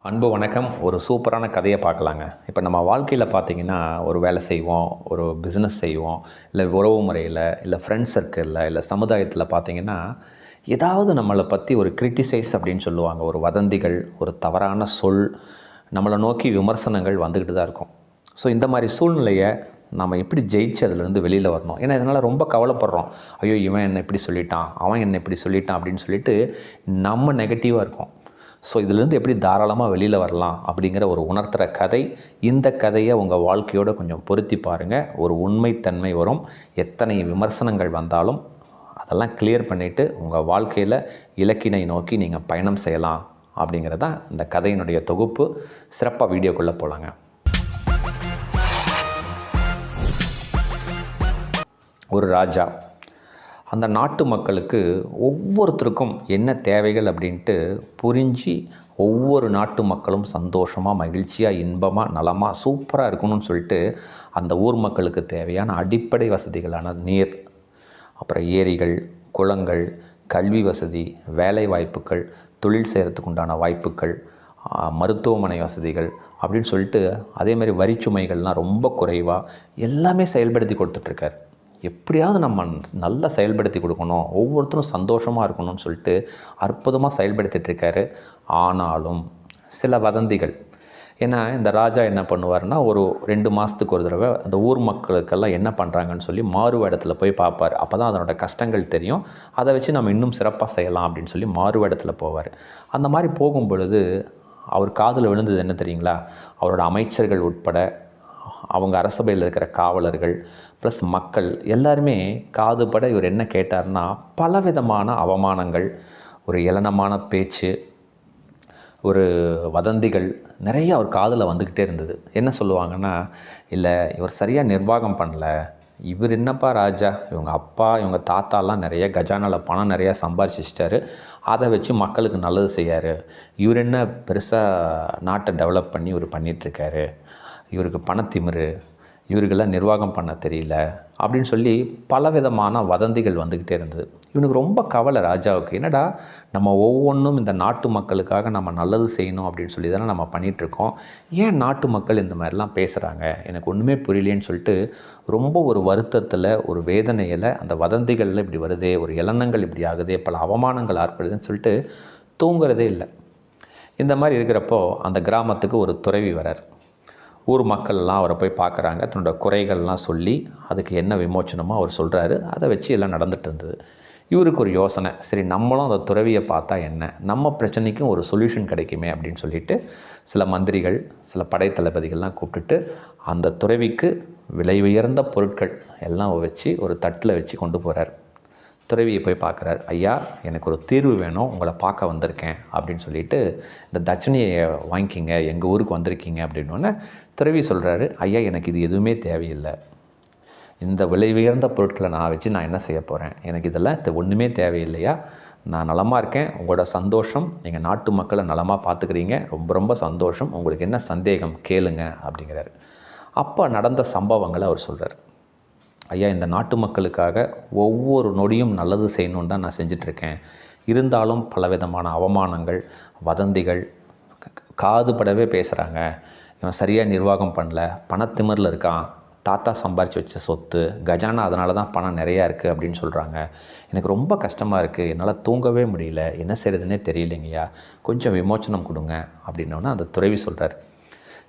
அன்பு வணக்கம். ஒரு சூப்பரான கதையை பார்க்கலாங்க. இப்போ நம்ம வாழ்க்கையில் பார்த்தீங்கன்னா, ஒரு வேலை செய்வோம், ஒரு பிஸ்னஸ் செய்வோம், இல்லை உறவு முறையில், இல்லை ஃப்ரெண்ட்ஸ் சர்க்கிளில், இல்லை சமுதாயத்தில் பார்த்தீங்கன்னா, ஏதாவது நம்மளை பற்றி ஒரு கிரிட்டிசைஸ் அப்படின்னு சொல்லுவாங்க. ஒரு வதந்திகள், ஒரு தவறான சொல், நம்மளை நோக்கி விமர்சனங்கள் வந்துக்கிட்டு தான் இருக்கும். ஸோ இந்த மாதிரி சூழ்நிலையை நம்ம எப்படி ஜெயிச்சு அதிலேருந்து வெளியில் வரணும்? ஏன்னா இதனால் ரொம்ப கவலைப்படுறோம். ஐயோ, இவன் என்ன இப்படி சொல்லிட்டான், அவன் என்ன இப்படி சொல்லிட்டான் அப்படின்னு சொல்லிட்டு நம்ம நெகட்டிவாக இருக்கோம். ஸோ இதிலேருந்து எப்படி தாராளமாக வெளியில் வரலாம் அப்படிங்கிற ஒரு உணர்த்துகிற கதை. இந்த கதையை உங்கள் வாழ்க்கையோடு கொஞ்சம் பொருத்தி பாருங்கள். ஒரு உண்மைத்தன்மை வரும். எத்தனை விமர்சனங்கள் வந்தாலும் அதெல்லாம் கிளியர் பண்ணிவிட்டு உங்கள் வாழ்க்கையில் இலக்கினை நோக்கி நீங்கள் பயணம் செய்யலாம் அப்படிங்கிறது தான் இந்த கதையினுடைய தொகுப்பு. சிறப்பாக வீடியோக்குள்ளே போகலாங்க. ஒரு ராஜா அந்த நாட்டு மக்களுக்கு ஒவ்வொருத்தருக்கும் என்ன தேவைகள் அப்படின்ட்டு புரிஞ்சு, ஒவ்வொரு நாட்டு மக்களும் சந்தோஷமாக, மகிழ்ச்சியாக, இன்பமாக, நலமாக, சூப்பராக இருக்கணும்னு சொல்லிட்டு அந்த ஊர் மக்களுக்கு தேவையான அடிப்படை வசதிகளான நீர், அப்புறம் ஏரிகள், குளங்கள், கல்வி வசதி, வேலை வாய்ப்புகள், தொழில் செய்கிறதுக்கு உண்டான வாய்ப்புகள், மருத்துவமனை வசதிகள் அப்படின்னு சொல்லிட்டு அதேமாதிரி வரிச்சுமைகள்லாம் ரொம்ப குறைவாக எல்லாமே செயல்படுத்தி கொடுத்துட்ருக்கார். எப்படியாவது நம்ம நல்லா செயல்படுத்தி கொடுக்கணும், ஒவ்வொருத்தரும் சந்தோஷமாக இருக்கணும்னு சொல்லிட்டு அற்புதமாக செயல்படுத்திகிட்ருக்காரு. ஆனாலும் சில வதந்திகள். ஏன்னா இந்த ராஜா என்ன பண்ணுவார்னா, ஒரு 2 மாதத்துக்கு ஒரு தடவை அந்த ஊர் மக்களுக்கெல்லாம் என்ன பண்ணுறாங்கன்னு சொல்லி மாறு வேடத்தில் போய் பார்ப்பார். அப்போ தான் அதனோட கஷ்டங்கள் தெரியும். அதை வச்சு நம்ம இன்னும் சிறப்பாக செய்யலாம் அப்படின்னு சொல்லி மாறு வேடத்தில் போவார். அந்த மாதிரி போகும் பொழுது அவர் காதில் விழுந்தது என்ன தெரியுங்களா? அவரோட அமைச்சர்கள் உட்பட, அவங்க அரசபையில் இருக்கிற காவலர்கள் ப்ளஸ் மக்கள் எல்லாருமே காதுபட இவர் என்ன கேட்டார்னா, பலவிதமான அவமானங்கள், ஒரு ஏளனமான பேச்சு, ஒரு வதந்திகள் நிறைய அவர் காதில் வந்துக்கிட்டே இருந்தது. என்ன சொல்லுவாங்கன்னா, இல்லை இவர் சரியாக நிர்வாகம் பண்ணல, இவர் என்னப்பா ராஜா, இவங்க அப்பா இவங்க தாத்தாலாம் நிறைய கஜானாவில் பணம் நிறையா சம்பாரிச்சிட்டாரு, அதை வச்சு மக்களுக்கு நல்லது செய்யார், இவர் என்ன பெருசாக நாட்டை டெவலப் பண்ணி இவர் பண்ணிகிட்ருக்காரு, இவருக்கு பணத்திமிரு, இவருக்கெல்லாம் நிர்வாகம் பண்ண தெரியல அப்படின்னு சொல்லி பலவிதமான வதந்திகள் வந்துக்கிட்டே இருந்தது. இவனுக்கு ரொம்ப கவலை ராஜாவுக்கு. என்னடா, நம்ம ஒவ்வொன்றும் இந்த நாட்டு மக்களுக்காக நம்ம நல்லது செய்யணும் அப்படின்னு சொல்லி தானே நம்ம பண்ணிகிட்ருக்கோம், ஏன் நாட்டு மக்கள் இந்த மாதிரிலாம் பேசுகிறாங்க, எனக்கு ஒன்றுமே புரியலேன்னு சொல்லிட்டு ரொம்ப ஒரு வருத்தத்தில், ஒரு வேதனையில், அந்த வதந்திகளில் இப்படி வருதே, ஒரு இளனங்கள் இப்படி ஆகுதே, பல அவமானங்கள் ஏற்படுதுன்னு சொல்லிட்டு தூங்குறதே இல்லை. இந்த மாதிரி இருக்கிறப்போ அந்த கிராமத்துக்கு ஒரு துறவி வரார். ஊர் மக்கள்லாம் அவரை போய் பார்க்குறாங்க. தன்னோட குறைகள்லாம் சொல்லி அதுக்கு என்ன விமோச்சனமோ அவர் சொல்கிறாரு. அதை வச்சு எல்லாம் நடந்துகிட்டு இருந்தது. இவருக்கு ஒரு யோசனை, சரி நம்மளும் அந்த துறவியை பார்த்தா என்ன, நம்ம பிரச்சனைக்கும் ஒரு சொல்யூஷன் கிடைக்குமே அப்படின்னு சொல்லிட்டு சில மந்திரிகள், சில படைத்தளபதிகள்லாம் கூப்பிட்டுட்டு அந்த துறவிக்கு விலை உயர்ந்த பொருட்கள் எல்லாம் வச்சு ஒரு தட்டில் வச்சு கொண்டு போகிறார். துறவியை போய் பார்க்குறார். ஐயா, எனக்கு ஒரு தீர்வு வேணும், உங்களை பார்க்க வந்திருக்கேன் அப்படின்னு சொல்லிட்டு, இந்த தட்சணையை வாங்கிக்கிங்க, எங்கள் ஊருக்கு வந்திருக்கீங்க அப்படின்னோடனே துறவி சொல்கிறாரு, ஐயா எனக்கு இது எதுவுமே தேவையில்லை, இந்த விலை உயர்ந்த பொருட்களை நான் வச்சு நான் என்ன செய்ய போகிறேன், எனக்கு இதெல்லாம் ஒன்றுமே தேவையில்லையா, நான் நலமாக இருக்கேன், உங்களோட சந்தோஷம், நீங்கள் நாட்டு மக்களை நலமாக பார்த்துக்கிறீங்க, ரொம்ப ரொம்ப சந்தோஷம், உங்களுக்கு என்ன சந்தேகம் கேளுங்க அப்படிங்கிறாரு. அப்போ நடந்த சம்பவங்களை அவர் சொல்கிறார். ஐயா, இந்த நாட்டு மக்களுக்காக ஒவ்வொரு நொடியும் நல்லது செய்யணுன்னு தான் நான் செஞ்சிட்ருக்கேன். இருந்தாலும் பலவிதமான அவமானங்கள், வதந்திகள், காதுபடவே பேசுகிறாங்க, இவன் சரியாக நிர்வாகம் பண்ணல, பணத்திமிரில் இருக்கான், தாத்தா சம்பாரித்து வச்ச சொத்து, கஜானா அதனால தான் பணம் நிறையா இருக்குது அப்படின்னு சொல்கிறாங்க. எனக்கு ரொம்ப கஷ்டமாக இருக்குது, என்னால் தூங்கவே முடியல, என்ன செய்கிறதுனே தெரியலைங்கய்யா, கொஞ்சம் விமோச்சனம் கொடுங்க அப்படின்னோடனே அந்த துறவி சொல்கிறார்.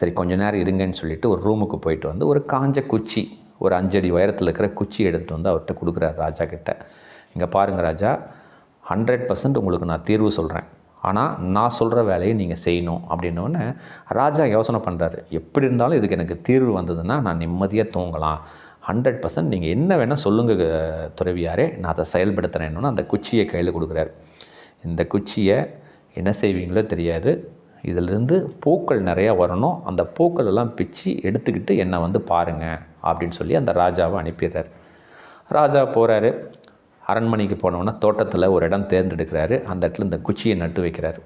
சரி கொஞ்ச நேரம் இருங்கன்னு சொல்லிவிட்டு ஒரு ரூமுக்கு போயிட்டு வந்து ஒரு காஞ்ச குச்சி, ஒரு 5 அடி உயரத்தில் இருக்கிற குச்சி எடுத்துகிட்டு வந்து அவர்கிட்ட கொடுக்குறார் ராஜா கிட்ட. இங்கே பாருங்கள் ராஜா, 100% உங்களுக்கு நான் தீர்வு சொல்கிறேன், ஆனால் நான் சொல்கிற வேலையை நீங்கள் செய்யணும் அப்படின்னோடனே ராஜா யோசனை பண்ணுறாரு. எப்படி இருந்தாலும் இதுக்கு எனக்கு தீர்வு வந்ததுன்னா நான் நிம்மதியாக தூங்கலாம், 100% நீங்கள் என்ன வேணால் சொல்லுங்கள் துறவியாரே, நான் அதை செயல்படுத்துகிறேன்னு அந்த குச்சியை கையில் கொடுக்குறாரு. இந்த குச்சியை என்ன செய்வீங்களோ தெரியாது, இதிலிருந்து பூக்கள் நிறையா வரணும், அந்த பூக்கள் எல்லாம் பிச்சு எடுத்துக்கிட்டு என்னை வந்து பாருங்கள் அப்படின்னு சொல்லி அந்த ராஜாவை அனுப்பிடுறார். ராஜா போகிறாரு. அரண்மனைக்கு போனோன்னா தோட்டத்தில் ஒரு இடம் தேர்ந்தெடுக்கிறாரு. அந்த இடத்துல இந்த குச்சியை நட்டு வைக்கிறாரு.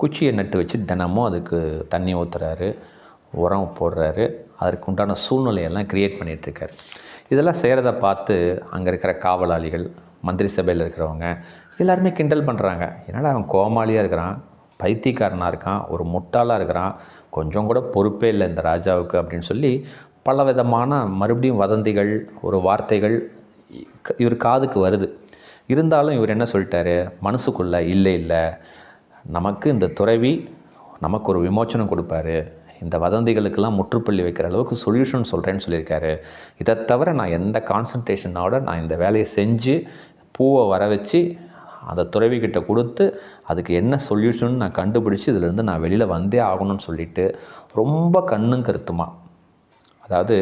குச்சியை நட்டு வச்சு தினமும் அதுக்கு தண்ணி ஊற்றுறாரு, உரம் போடுறாரு, அதற்கு உண்டான சூழ்நிலையெல்லாம் க்ரியேட் பண்ணிகிட்ருக்காரு. இதெல்லாம் செய்கிறத பார்த்து அங்கே இருக்கிற காவலாளிகள், மந்திரி சபையில் இருக்கிறவங்க எல்லாருமே கிண்டல் பண்ணுறாங்க. என்னடா அவன் கோமாளியாக இருக்கிறான், பைத்தியக்காரனாக இருக்கான், ஒரு முட்டாளாக இருக்கிறான், கொஞ்சம் கூட பொறுப்பே இல்லை இந்த ராஜாவுக்கு அப்படின்னு சொல்லி பல விதமான மறுபடியும் வதந்திகள், ஒரு வார்த்தைகள் இவர் காதுக்கு வருது. இருந்தாலும் இவர் என்ன சொல்லிட்டாரு மனசுக்குள்ளே, இல்லை இல்லை, நமக்கு இந்த துறவி நமக்கு ஒரு விமோச்சனம் கொடுப்பாரு, இந்த வதந்திகளுக்கெல்லாம் முற்றுப்புள்ளி வைக்கிற அளவுக்கு சொல்யூஷன் சொல்கிறேன்னு சொல்லியிருக்காரு. இதை தவிர நான் எந்த கான்சன்ட்ரேஷனோட நான் இந்த வேலையை செஞ்சு பூவை வர வச்சு அந்த துறவிக்கிட்ட கொடுத்து அதுக்கு என்ன சொல்யூஷன் நான் கண்டுபிடிச்சி இதிலேருந்து நான் வெளியில் வந்தே ஆகணும்னு சொல்லிவிட்டு ரொம்ப கண்ணும் கருத்துமா, அதாவது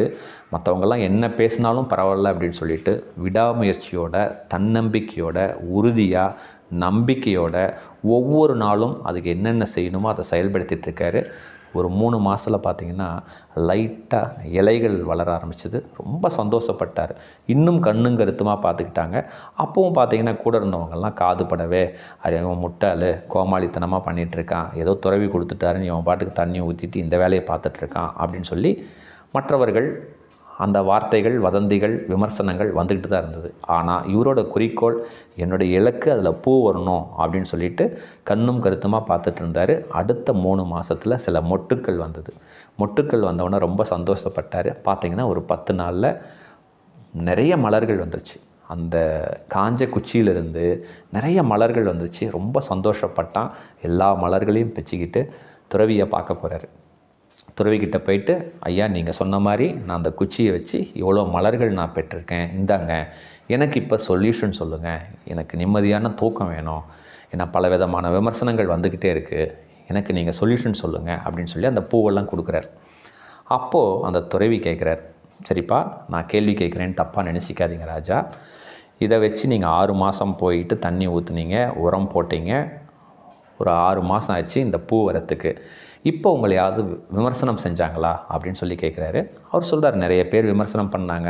மற்றவங்கெல்லாம் என்ன பேசினாலும் பரவாயில்ல அப்படின்னு சொல்லிட்டு விடாமுயற்சியோட, தன்னம்பிக்கையோட, உறுதியாக, நம்பிக்கையோட ஒவ்வொரு நாளும் அதுக்கு என்னென்ன செய்யணுமோ அதை செயல்படுத்திகிட்ருக்காரு. ஒரு 3 மாதத்தில் பார்த்திங்கன்னா லைட்டாக இலைகள் வளர ஆரம்பிச்சிது. ரொம்ப சந்தோஷப்பட்டார். இன்னும் கண்ணும் கருத்துமாக பார்த்துக்கிட்டாங்க. அப்பவும் பார்த்திங்கன்னா கூட இருந்தவங்கெல்லாம் காது படவே, அது இவன் முட்டாள், கோமாளித்தனமாக பண்ணிகிட்ருக்கான், ஏதோ துறவி கொடுத்துட்டாருன்னு இவன் பாட்டுக்கு தண்ணி ஊற்றிட்டு இந்த வேலையை பார்த்துட்ருக்கான் அப்படின்னு சொல்லி மற்றவர்கள் அந்த வார்த்தைகள், வதந்திகள், விமர்சனங்கள் வந்துக்கிட்டு தான் இருந்தது. ஆனால் இவரோட குறிக்கோள் என்னுடைய இலக்கு அதில் பூ வரணும் அப்படின்னு சொல்லிட்டு கண்ணும் கருத்துமாக பார்த்துட்டு இருந்தார். அடுத்த 3 மாதத்தில் சில மொட்டுக்கள் வந்தது. மொட்டுக்கள் வந்தவொடனே ரொம்ப சந்தோஷப்பட்டார். பார்த்திங்கன்னா ஒரு 10 நாளில் நிறைய மலர்கள் வந்துருச்சு. அந்த காஞ்ச குச்சியிலிருந்து நிறைய மலர்கள் வந்துச்சு. ரொம்ப சந்தோஷப்பட்டான். எல்லா மலர்களையும் பிச்சுக்கிட்டு துறவியை பார்க்க போகிறாரு. துறவிக்கிட்ட போயிட்டு, ஐயா நீங்கள் சொன்ன மாதிரி நான் அந்த குச்சியை வச்சு இவ்வளோ மலர்கள் நான் பெற்றிருக்கேன், இந்தாங்க, எனக்கு இப்போ சொல்யூஷன் சொல்லுங்கள், எனக்கு நிம்மதியான தூக்கம் வேணும், ஏன்னா பல விதமான விமர்சனங்கள் வந்துக்கிட்டே இருக்குது, எனக்கு நீங்கள் சொல்யூஷன் சொல்லுங்கள் அப்படின்னு சொல்லி அந்த பூவெல்லாம் கொடுக்குறார். அப்போது அந்த துறவி கேட்குறார், சரிப்பா நான் கேள்வி கேட்குறேன்னு தப்பாக நினச்சிக்காதீங்க ராஜா, இதை வச்சு நீங்கள் 6 மாதம் போயிட்டு தண்ணி ஊற்றுனீங்க, உரம் போட்டிங்க, ஒரு 6 மாதம் ஆச்சு இந்த பூ வரத்துக்கு, இப்போ உங்களை யாவது விமர்சனம் செஞ்சாங்களா அப்படின்னு சொல்லி கேட்குறாரு. அவர் சொல்கிறார், நிறைய பேர் விமர்சனம் பண்ணாங்க,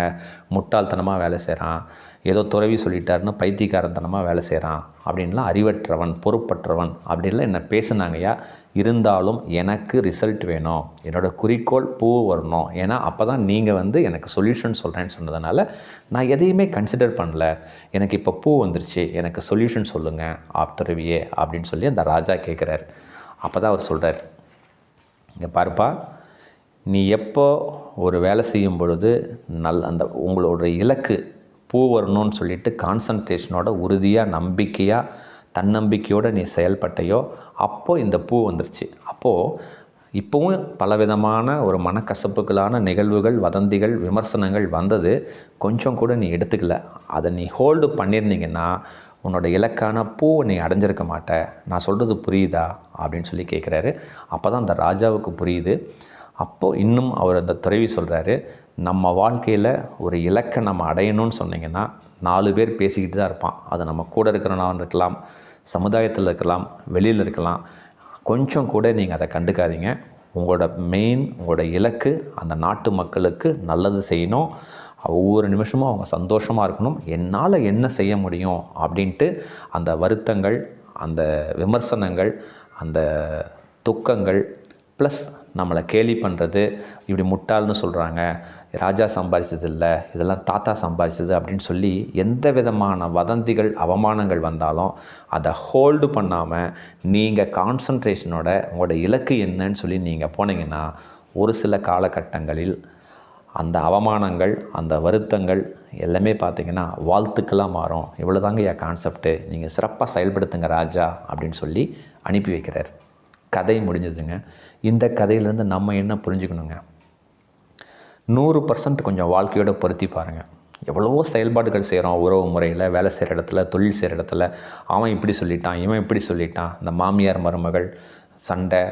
முட்டாள்தனமாக வேலை செய்கிறான், ஏதோ துறவி சொல்லிட்டாருன்னு பைத்தியக்காரத்தனமாக வேலை செய்கிறான், அப்படின்லாம் அறிவற்றவன், பொறுப்பற்றவன் அப்படின்லாம் என்ன பேசுனாங்கய்யா. இருந்தாலும் எனக்கு ரிசல்ட் வேணும், என்னோடய குறிக்கோள் பூ வரணும், ஏன்னா அப்போ தான் நீங்கள் எனக்கு சொல்யூஷன் சொல்கிறேன்னு சொன்னதுனால நான் எதையுமே கன்சிடர் பண்ணல, எனக்கு இப்போ பூ வந்துருச்சு, எனக்கு சொல்யூஷன் சொல்லுங்கள் துறவியே அப்படின்னு சொல்லி அந்த ராஜா கேட்குறாரு. அப்போ தான் அவர் சொல்கிறார், இங்கே பாருப்பா, நீ எப்போ ஒரு வேலை செய்யும் பொழுது அந்த உங்களோட இலக்கு பூ வரணும்னு சொல்லிட்டு கான்சன்ட்ரேஷனோட, உறுதியாக, நம்பிக்கையாக, தன்னம்பிக்கையோடு நீ செயல்பட்டையோ அப்போது இந்த பூ வந்துருச்சு. அப்போது இப்போவும் பலவிதமான ஒரு மனக்கசப்புகளான நிகழ்வுகள், வதந்திகள், விமர்சனங்கள் வந்தது, கொஞ்சம் கூட நீ எடுத்துக்கல, அதை நீ ஹோல்டு பண்ணியிருந்தீங்கன்னா உன்னோட இலக்கான பூவை நீ அடைஞ்சிருக்க மாட்ட, நான் சொல்கிறது புரியுதா அப்படின்னு சொல்லி கேட்குறாரு. அப்போ தான் அந்த ராஜாவுக்கு புரியுது. அப்போது இன்னும் அவர் அந்த துறவி சொல்கிறாரு, நம்ம வாழ்க்கையில் ஒரு இலக்கை நம்ம அடையணும்னு சொன்னிங்கன்னா 4 பேர் பேசிக்கிட்டு தான் இருப்பான், அது நம்ம கூட இருக்கிறவனாக இருக்கலாம், சமுதாயத்தில் இருக்கலாம், வெளியில் இருக்கலாம், கொஞ்சம் கூட நீங்கள் அதை கண்டுக்காதீங்க. உங்களோட உங்களோட இலக்கு அந்த நாட்டு மக்களுக்கு நல்லது செய்யணும், ஒவ்வொரு நிமிஷமும் அவங்க சந்தோஷமாக இருக்கணும், என்னால் என்ன செய்ய முடியும் அப்படின்ட்டு அந்த வருத்தங்கள், அந்த விமர்சனங்கள், அந்த துக்கங்கள், ப்ளஸ் நம்மளை கேலி பண்ணுறது, இப்படி முட்டாள்னு சொல்கிறாங்க, ராஜா சம்பாதிச்சது இல்லை, இதெல்லாம் தாத்தா சம்பாதிச்சது அப்படின்னு சொல்லி எந்த விதமான வதந்திகள், அவமானங்கள் வந்தாலும் அதை ஹோல்டு பண்ணாமல் நீங்கள் கான்சன்ட்ரேஷனோட உங்களோட இலக்கு என்னன்னு சொல்லி நீங்கள் போனீங்கன்னா ஒரு சில காலகட்டங்களில் அந்த அவமானங்கள், அந்த வருத்தங்கள் எல்லாமே பார்த்திங்கன்னா வாழ்த்துக்கெல்லாம் மாறும். இவ்வளோ தாங்க என் கான்செப்ட்டு, நீங்கள் சிறப்பாக செயல்படுத்துங்க ராஜா அப்படின்னு சொல்லி அனுப்பி வைக்கிறார். கதை முடிஞ்சதுங்க. இந்த கதையிலேருந்து நம்ம என்ன புரிஞ்சுக்கணுங்க, 100% கொஞ்சம் வாழ்க்கையோடு பொருத்தி பாருங்கள். எவ்வளவோ செயல்பாடுகள் செய்கிறோம், உறவு முறையில், வேலை செய்கிற இடத்துல, தொழில் செய்கிற இடத்துல, அவன் இப்படி சொல்லிட்டான், இவன் இப்படி சொல்லிட்டான், இந்த மாமியார் மருமகள் சண்டை,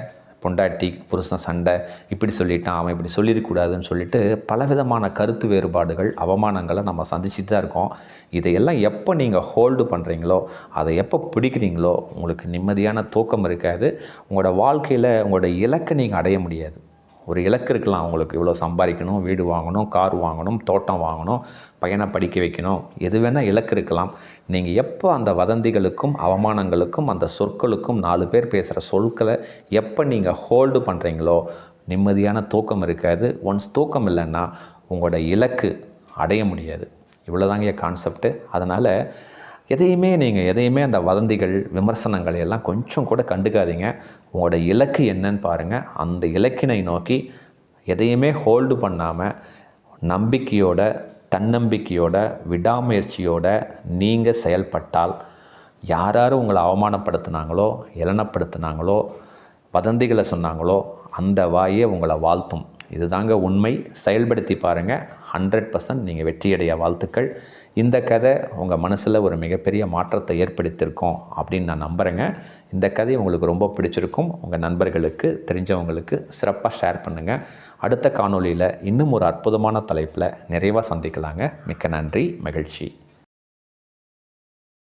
பொண்டாட்டி புருஷன் சண்டை, இப்படி சொல்லிட்டான், அவன் இப்படி சொல்லிடக்கூடாதுன்னு சொல்லிட்டு பலவிதமான கருத்து வேறுபாடுகள், அவமானங்களை நம்ம சந்திச்சுட்டு தான் இருக்கோம். இதையெல்லாம் எப்போ நீங்கள் ஹோல்டு பண்ணுறீங்களோ, அதை எப்போ பிடிக்கிறீங்களோ உங்களுக்கு நிம்மதியான தூக்கம் இருக்காது. உங்களோட வாழ்க்கையில் உங்களோட இலக்கை நீங்கள் அடைய முடியாது. ஒரு இலக்கு இருக்கலாம், உங்களுக்கு இவ்வளோ சம்பாதிக்கணும், வீடு வாங்கணும், கார் வாங்கணும், தோட்டம் வாங்கணும், பையனை படிக்க வைக்கணும், எது வேணால் இலக்கு இருக்கலாம். நீங்கள் எப்போ அந்த வதந்திகளுக்கும் அவமானங்களுக்கும் அந்த சொற்களுக்கும் 4 பேர் பேசுகிற சொற்களை எப்போ நீங்கள் ஹோல்டு பண்ணுறீங்களோ நிம்மதியான தூக்கம் இருக்காது. ஒன்ஸ் தூக்கம் இல்லைன்னா உங்களோட இலக்கு அடைய முடியாது. இவ்வளோதாங்க கான்செப்ட்டு. அதனால் எதையுமே அந்த வதந்திகள், விமர்சனங்கள் எல்லாம் கொஞ்சம் கூட கண்டுக்காதீங்க. உங்களோட இலக்கு என்னன்னு பாருங்கள். அந்த இலக்கினை நோக்கி எதையுமே ஹோல்டு பண்ணாமல் நம்பிக்கையோட, தன்னம்பிக்கையோட, விடாமுயற்சியோட நீங்கள் செயல்பட்டால் யார் உங்களை அவமானப்படுத்தினாங்களோ, ஏளனப்படுத்தினாங்களோ, வதந்திகளை சொன்னாங்களோ அந்த வாயே உங்களை வாழ்த்தும். இதுதாங்க உண்மை. செயல்படுத்தி பாருங்கள். 100% நீங்கள் வெற்றியடைய வாழ்த்துக்கள். இந்த கதை உங்கள் மனசில் ஒரு மிகப்பெரிய மாற்றத்தை ஏற்படுத்தியிருக்கோம் அப்படின்னு நான் நம்புகிறேங்க. இந்த கதை உங்களுக்கு ரொம்ப பிடிச்சிருக்கும். உங்கள் நண்பர்களுக்கு, தெரிஞ்சவங்களுக்கு சிறப்பாக ஷேர் பண்ணுங்கள். அடுத்த காணொளியில் இன்னும் ஒரு அற்புதமான தலைப்பில் நிறைவாக சந்திக்கலாங்க. மிக்க நன்றி, மகிழ்ச்சி.